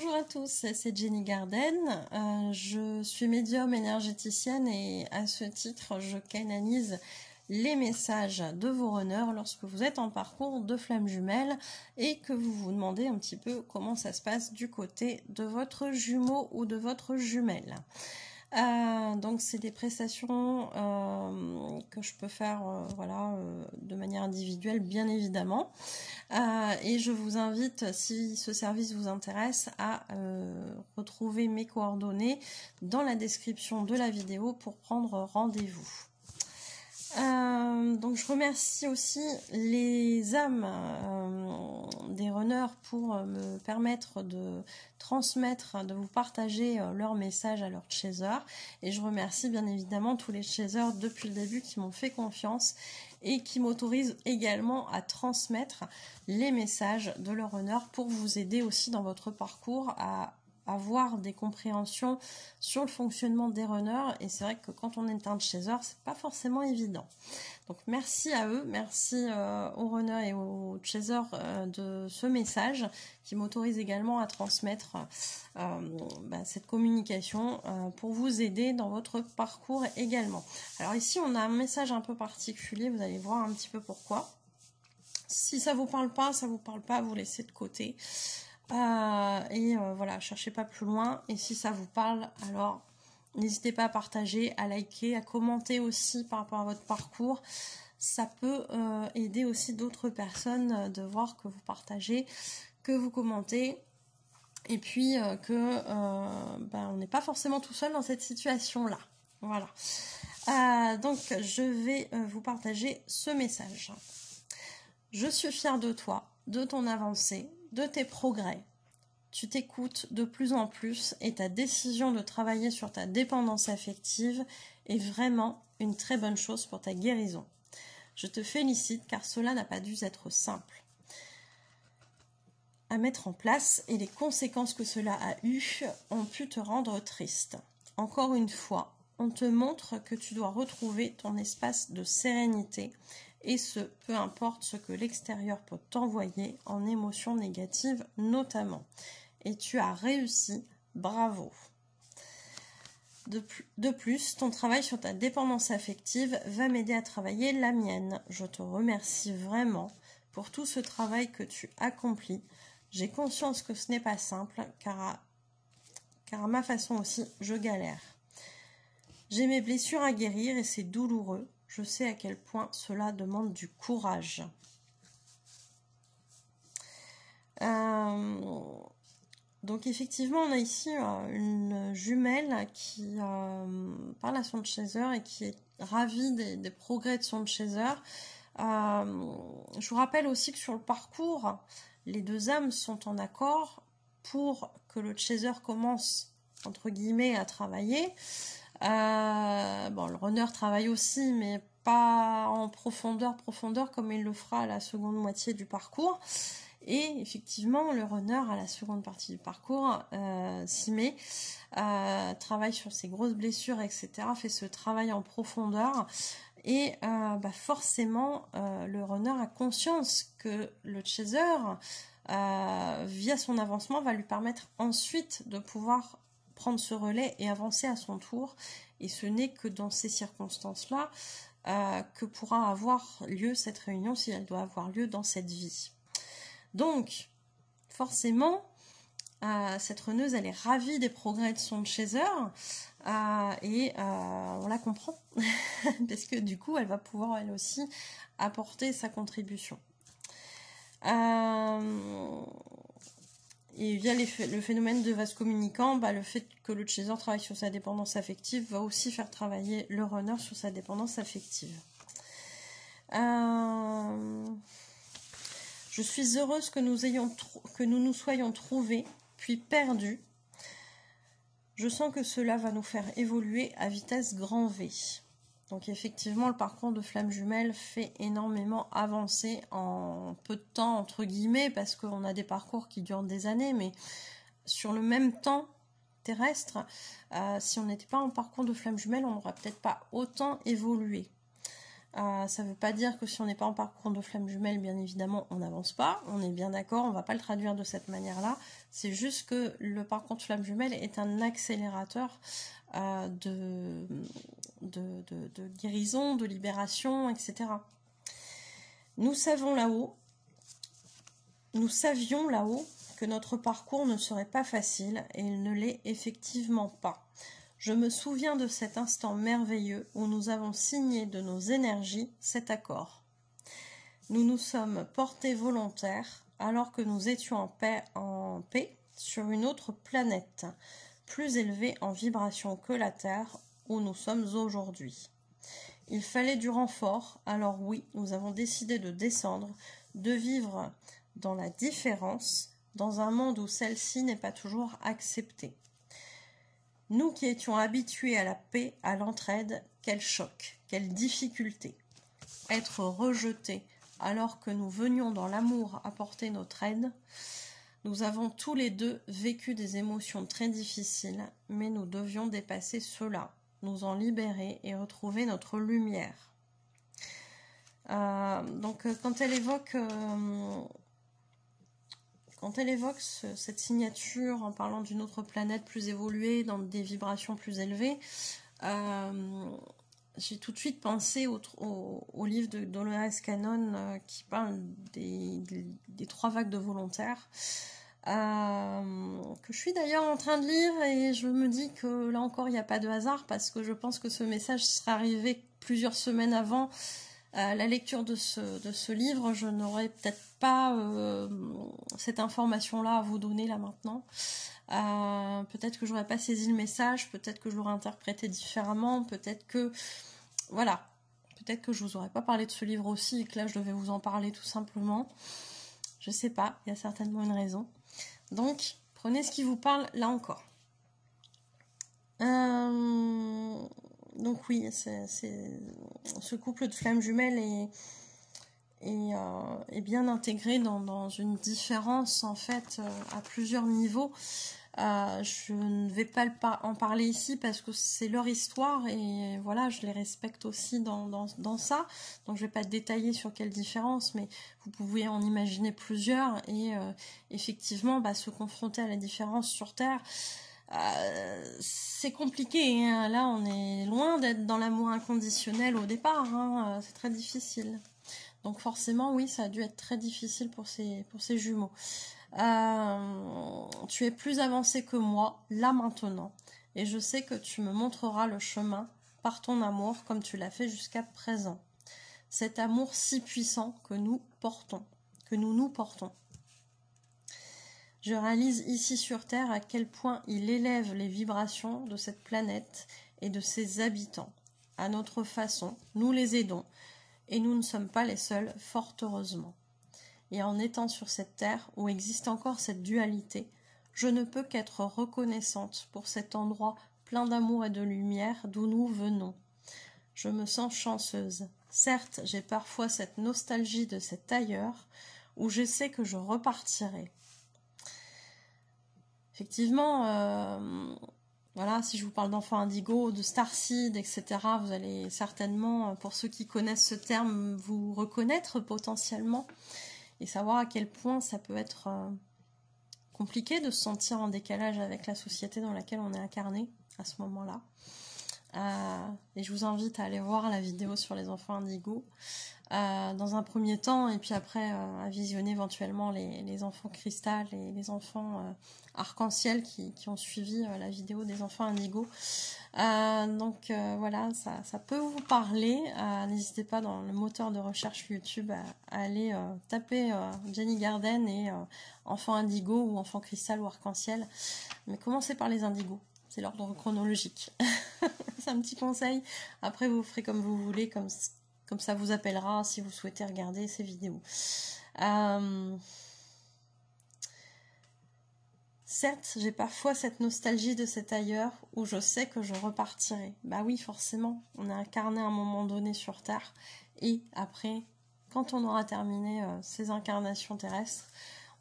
Bonjour à tous, c'est Jenny Garden, je suis médium énergéticienne et à ce titre je canalise les messages de vos runners lorsque vous êtes en parcours de flammes jumelles et que vous vous demandez un petit peu comment ça se passe du côté de votre jumeau ou de votre jumelle. Donc c'est des prestations que je peux faire de manière individuelle bien évidemment, et je vous invite, si ce service vous intéresse, à retrouver mes coordonnées dans la description de la vidéo pour prendre rendez-vous. Donc je remercie aussi les âmes des runners pour me permettre de transmettre, de vous partager leurs messages à leurs chasers, et je remercie bien évidemment tous les chasers depuis le début qui m'ont fait confiance et qui m'autorisent également à transmettre les messages de leurs runners pour vous aider aussi dans votre parcours à avoir des compréhensions sur le fonctionnement des runners. Et c'est vrai que quand on est un chaser, c'est pas forcément évident. Donc merci à eux, merci aux runners et aux chasers de ce message qui m'autorise également à transmettre cette communication pour vous aider dans votre parcours également. Alors ici on a un message un peu particulier, vous allez voir un petit peu pourquoi. Si ça vous parle pas, vous laissez de côté. Voilà, cherchez pas plus loin, et si ça vous parle, alors n'hésitez pas à partager, à liker, à commenter aussi par rapport à votre parcours. Ça peut aider aussi d'autres personnes de voir que vous partagez, que vous commentez, et puis on n'est pas forcément tout seul dans cette situation là. Voilà, donc je vais vous partager ce message. Je suis fière de toi, de ton avancée, de tes progrès. Tu t'écoutes de plus en plus et ta décision de travailler sur ta dépendance affective est vraiment une très bonne chose pour ta guérison. Je te félicite car cela n'a pas dû être simple à mettre en place et les conséquences que cela a eues ont pu te rendre triste. Encore une fois, on te montre que tu dois retrouver ton espace de sérénité, et ce, peu importe ce que l'extérieur peut t'envoyer en émotions négatives notamment. Et tu as réussi, bravo. De plus, ton travail sur ta dépendance affective va m'aider à travailler la mienne. Je te remercie vraiment pour tout ce travail que tu accomplis. J'ai conscience que ce n'est pas simple, car à ma façon aussi, je galère. J'ai mes blessures à guérir et c'est douloureux. Je sais à quel point cela demande du courage. Donc effectivement, on a ici une jumelle qui parle à son chaser et qui est ravie des progrès de son chaser. Je vous rappelle aussi que sur le parcours, les deux âmes sont en accord pour que le chaser commence, entre guillemets, à travailler. Le runner travaille aussi, mais pas en profondeur comme il le fera à la seconde moitié du parcours. Et effectivement, le runner à la seconde partie du parcours s'y met, travaille sur ses grosses blessures, etc., fait ce travail en profondeur. Et forcément, le runner a conscience que le chaser, via son avancement, va lui permettre ensuite de pouvoir prendre ce relais et avancer à son tour, et ce n'est que dans ces circonstances-là que pourra avoir lieu cette réunion, si elle doit avoir lieu dans cette vie. Donc, forcément, cette runneuse, elle est ravie des progrès de son chaser, et on la comprend, parce que du coup, elle va pouvoir, elle aussi, apporter sa contribution. Et via le phénomène de vase communicant, le fait que le chaser travaille sur sa dépendance affective va aussi faire travailler le runner sur sa dépendance affective. Je suis heureuse que nous nous soyons trouvés, puis perdus. Je sens que cela va nous faire évoluer à vitesse grand V. Donc effectivement, le parcours de flamme jumelle fait énormément avancer en peu de temps, entre guillemets, parce qu'on a des parcours qui durent des années, mais sur le même temps terrestre, si on n'était pas en parcours de flamme jumelle, on n'aurait peut-être pas autant évolué. Ça ne veut pas dire que si on n'est pas en parcours de flamme jumelle, bien évidemment, on n'avance pas. On est bien d'accord, on ne va pas le traduire de cette manière-là. C'est juste que le parcours de flamme jumelle est un accélérateur de guérison, de libération, etc. Nous savions là-haut que notre parcours ne serait pas facile et il ne l'est effectivement pas. Je me souviens de cet instant merveilleux où nous avons signé de nos énergies cet accord. Nous nous sommes portés volontaires alors que nous étions en paix sur une autre planète, plus élevée en vibration que la Terre où nous sommes aujourd'hui. Il fallait du renfort, alors oui, nous avons décidé de descendre, de vivre dans la différence, dans un monde où celle-ci n'est pas toujours acceptée. Nous qui étions habitués à la paix, à l'entraide, quel choc, quelle difficulté. Être rejetés alors que nous venions dans l'amour apporter notre aide. Nous avons tous les deux vécu des émotions très difficiles, mais nous devions dépasser cela, nous en libérer et retrouver notre lumière. Donc quand elle évoque cette signature en parlant d'une autre planète plus évoluée, dans des vibrations plus élevées, j'ai tout de suite pensé au livre de Dolores Cannon qui parle des 3 vagues de volontaires, que je suis d'ailleurs en train de lire, et je me dis que là encore il n'y a pas de hasard, parce que je pense que ce message serait arrivé plusieurs semaines avant la lecture de ce livre. Je n'aurais peut-être pas cette information-là à vous donner là maintenant. Peut-être que j'aurais pas saisi le message, peut-être que je l'aurais interprété différemment, peut-être que voilà, peut-être que je vous aurais pas parlé de ce livre aussi et que là je devais vous en parler tout simplement. Je sais pas, il y a certainement une raison. Donc prenez ce qui vous parle là encore. Donc oui, ce couple de flammes jumelles est bien intégré dans une différence en fait à plusieurs niveaux. Je ne vais pas en parler ici parce que c'est leur histoire et voilà, je les respecte aussi dans ça. Donc je ne vais pas détailler sur quelle différence, mais vous pouvez en imaginer plusieurs et effectivement se confronter à la différence sur Terre. C'est compliqué, hein. Là on est loin d'être dans l'amour inconditionnel au départ, hein. C'est très difficile. Donc forcément oui, ça a dû être très difficile pour ces jumeaux. Tu es plus avancé que moi, là maintenant, et je sais que tu me montreras le chemin par ton amour comme tu l'as fait jusqu'à présent. Cet amour si puissant que nous nous portons. Je réalise ici sur Terre à quel point il élève les vibrations de cette planète et de ses habitants. À notre façon, nous les aidons, et nous ne sommes pas les seuls, fort heureusement. Et en étant sur cette terre où existe encore cette dualité, je ne peux qu'être reconnaissante pour cet endroit plein d'amour et de lumière d'où nous venons. Je me sens chanceuse. Certes, j'ai parfois cette nostalgie de cet ailleurs où je sais que je repartirai. Effectivement, voilà, si je vous parle d'enfants indigo, de starseed, etc., vous allez certainement, pour ceux qui connaissent ce terme, vous reconnaître potentiellement et savoir à quel point ça peut être compliqué de se sentir en décalage avec la société dans laquelle on est incarné à ce moment-là. Et je vous invite à aller voir la vidéo sur les enfants indigo dans un premier temps, et puis après à visionner éventuellement les enfants cristal et les enfants arc-en-ciel qui ont suivi la vidéo des enfants indigo. Donc voilà, ça peut vous parler. N'hésitez pas dans le moteur de recherche YouTube à aller taper Jenny Garden et enfants indigo ou enfants cristal ou arc-en-ciel. Mais commencez par les indigos, c'est l'ordre chronologique. C'est un petit conseil. Après vous ferez comme vous voulez, comme ça vous appellera si vous souhaitez regarder ces vidéos. Certes, j'ai parfois cette nostalgie de cet ailleurs où je sais que je repartirai. Bah oui, forcément, on est incarné à un moment donné sur Terre. Et après, quand on aura terminé ces incarnations terrestres,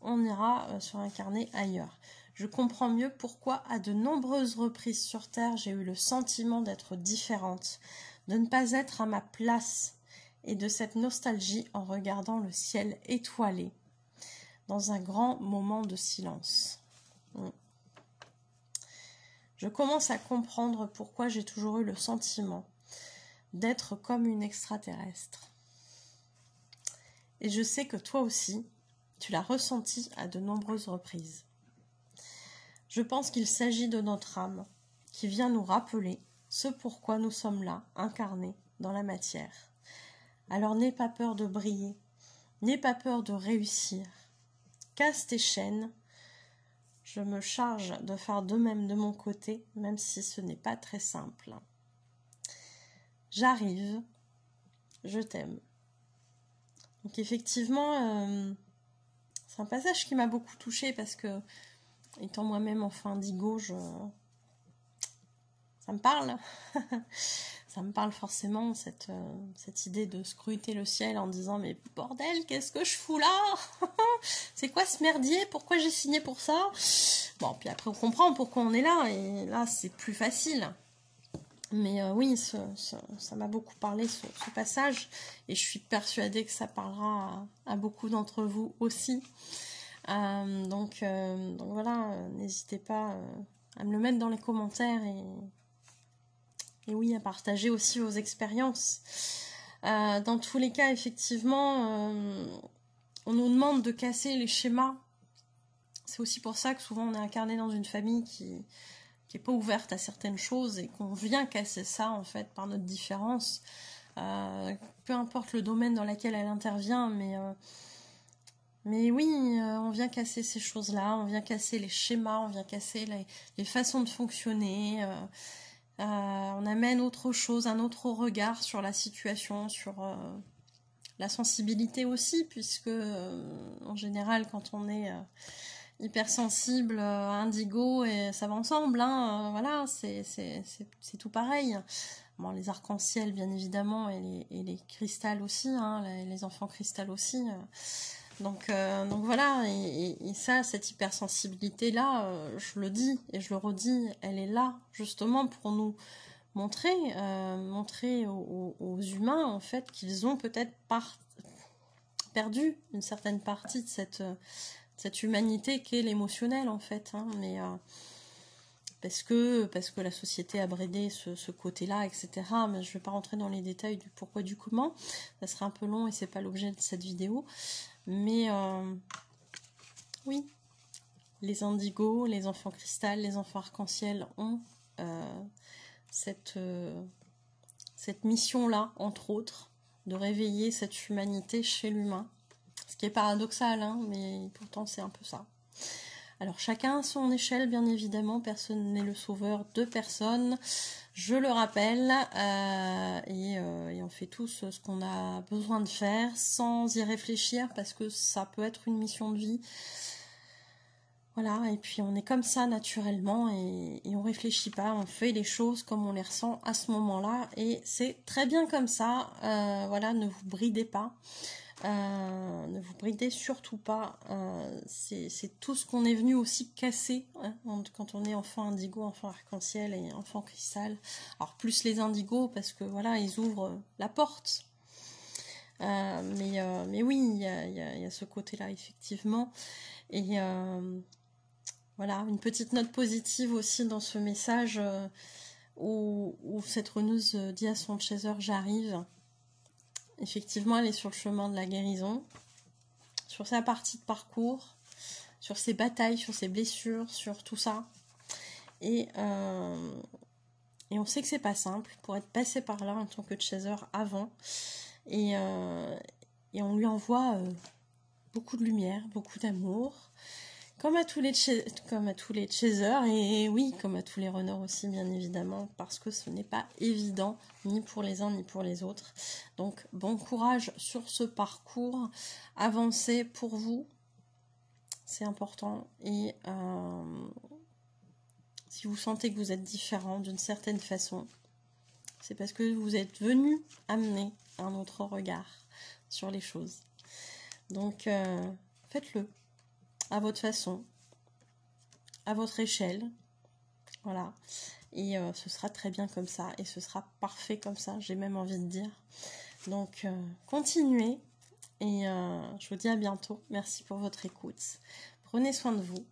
on ira se réincarner ailleurs. Je comprends mieux pourquoi, à de nombreuses reprises sur Terre, j'ai eu le sentiment d'être différente, de ne pas être à ma place. et de cette nostalgie en regardant le ciel étoilé dans un grand moment de silence. Je commence à comprendre pourquoi j'ai toujours eu le sentiment d'être comme une extraterrestre. Et je sais que toi aussi, tu l'as ressenti à de nombreuses reprises. Je pense qu'il s'agit de notre âme qui vient nous rappeler ce pourquoi nous sommes là, incarnés dans la matière. Alors n'aie pas peur de briller, n'aie pas peur de réussir. Casse tes chaînes. Je me charge de faire de même de mon côté, même si ce n'est pas très simple. J'arrive, je t'aime. Donc effectivement, c'est un passage qui m'a beaucoup touchée parce que, étant moi-même enfant indigo, ça me parle. Ça me parle forcément, cette idée de scruter le ciel en disant « Mais bordel, qu'est-ce que je fous là? C'est quoi ce merdier? Pourquoi j'ai signé pour ça ?» Bon, puis après on comprend pourquoi on est là, et là c'est plus facile. Mais oui, ça m'a beaucoup parlé, ce passage, et je suis persuadée que ça parlera à beaucoup d'entre vous aussi. Donc voilà, n'hésitez pas à me le mettre dans les commentaires, et oui, à partager aussi vos expériences. Dans tous les cas, effectivement, on nous demande de casser les schémas. C'est aussi pour ça que souvent on est incarné dans une famille qui n'est pas ouverte à certaines choses et qu'on vient casser ça, en fait, par notre différence. Peu importe le domaine dans lequel elle intervient, mais oui, on vient casser ces choses-là, on vient casser les schémas, on vient casser les façons de fonctionner. On amène autre chose, un autre regard sur la situation, sur la sensibilité aussi, puisque en général, quand on est hypersensible, indigo, et ça va ensemble, hein, voilà, c'est tout pareil. Bon, les arcs-en-ciel, bien évidemment, et les cristals aussi, hein, les enfants cristal aussi. Donc voilà, et ça, cette hypersensibilité-là, je le dis et je le redis, elle est là justement pour nous montrer aux humains, en fait, qu'ils ont peut-être perdu une certaine partie de cette humanité qu'est l'émotionnel, en fait, hein, mais parce que la société a bridé ce côté-là, etc. Mais je ne vais pas rentrer dans les détails du pourquoi, du comment, ça serait un peu long et c'est pas l'objet de cette vidéo. Mais oui, les indigos, les enfants cristal, les enfants arc-en-ciel ont cette mission-là, entre autres, de réveiller cette humanité chez l'humain. Ce qui est paradoxal, hein, mais pourtant c'est un peu ça. Alors chacun à son échelle, bien évidemment, personne n'est le sauveur de personne, je le rappelle, et on fait tous ce qu'on a besoin de faire sans y réfléchir, parce que ça peut être une mission de vie. Voilà, et puis on est comme ça naturellement, et on réfléchit pas, on fait les choses comme on les ressent à ce moment-là, et c'est très bien comme ça. Voilà, ne vous bridez pas. Ne vous bridez surtout pas, c'est tout ce qu'on est venu aussi casser, hein, quand on est enfant indigo, enfant arc-en-ciel et enfant cristal. Alors plus les indigos parce que voilà, ils ouvrent la porte, mais oui, il y a ce côté-là effectivement, et voilà, une petite note positive aussi dans ce message où cette runeuse dit à son chaser « J'arrive ». Effectivement, elle est sur le chemin de la guérison, sur sa partie de parcours, sur ses batailles, sur ses blessures, sur tout ça. Et on sait que c'est pas simple pour être passé par là en tant que chaser avant. Et on lui envoie beaucoup de lumière, beaucoup d'amour, comme à tous les chasers, et oui, comme à tous les runners aussi, bien évidemment, parce que ce n'est pas évident, ni pour les uns, ni pour les autres. Donc, bon courage sur ce parcours, avancez pour vous, c'est important, et si vous sentez que vous êtes différent d'une certaine façon, c'est parce que vous êtes venu amener un autre regard sur les choses. Donc, faites-le. À votre façon, à votre échelle, voilà, et ce sera très bien comme ça, et ce sera parfait comme ça, j'ai même envie de dire. Donc, continuez et je vous dis à bientôt. Merci pour votre écoute. Prenez soin de vous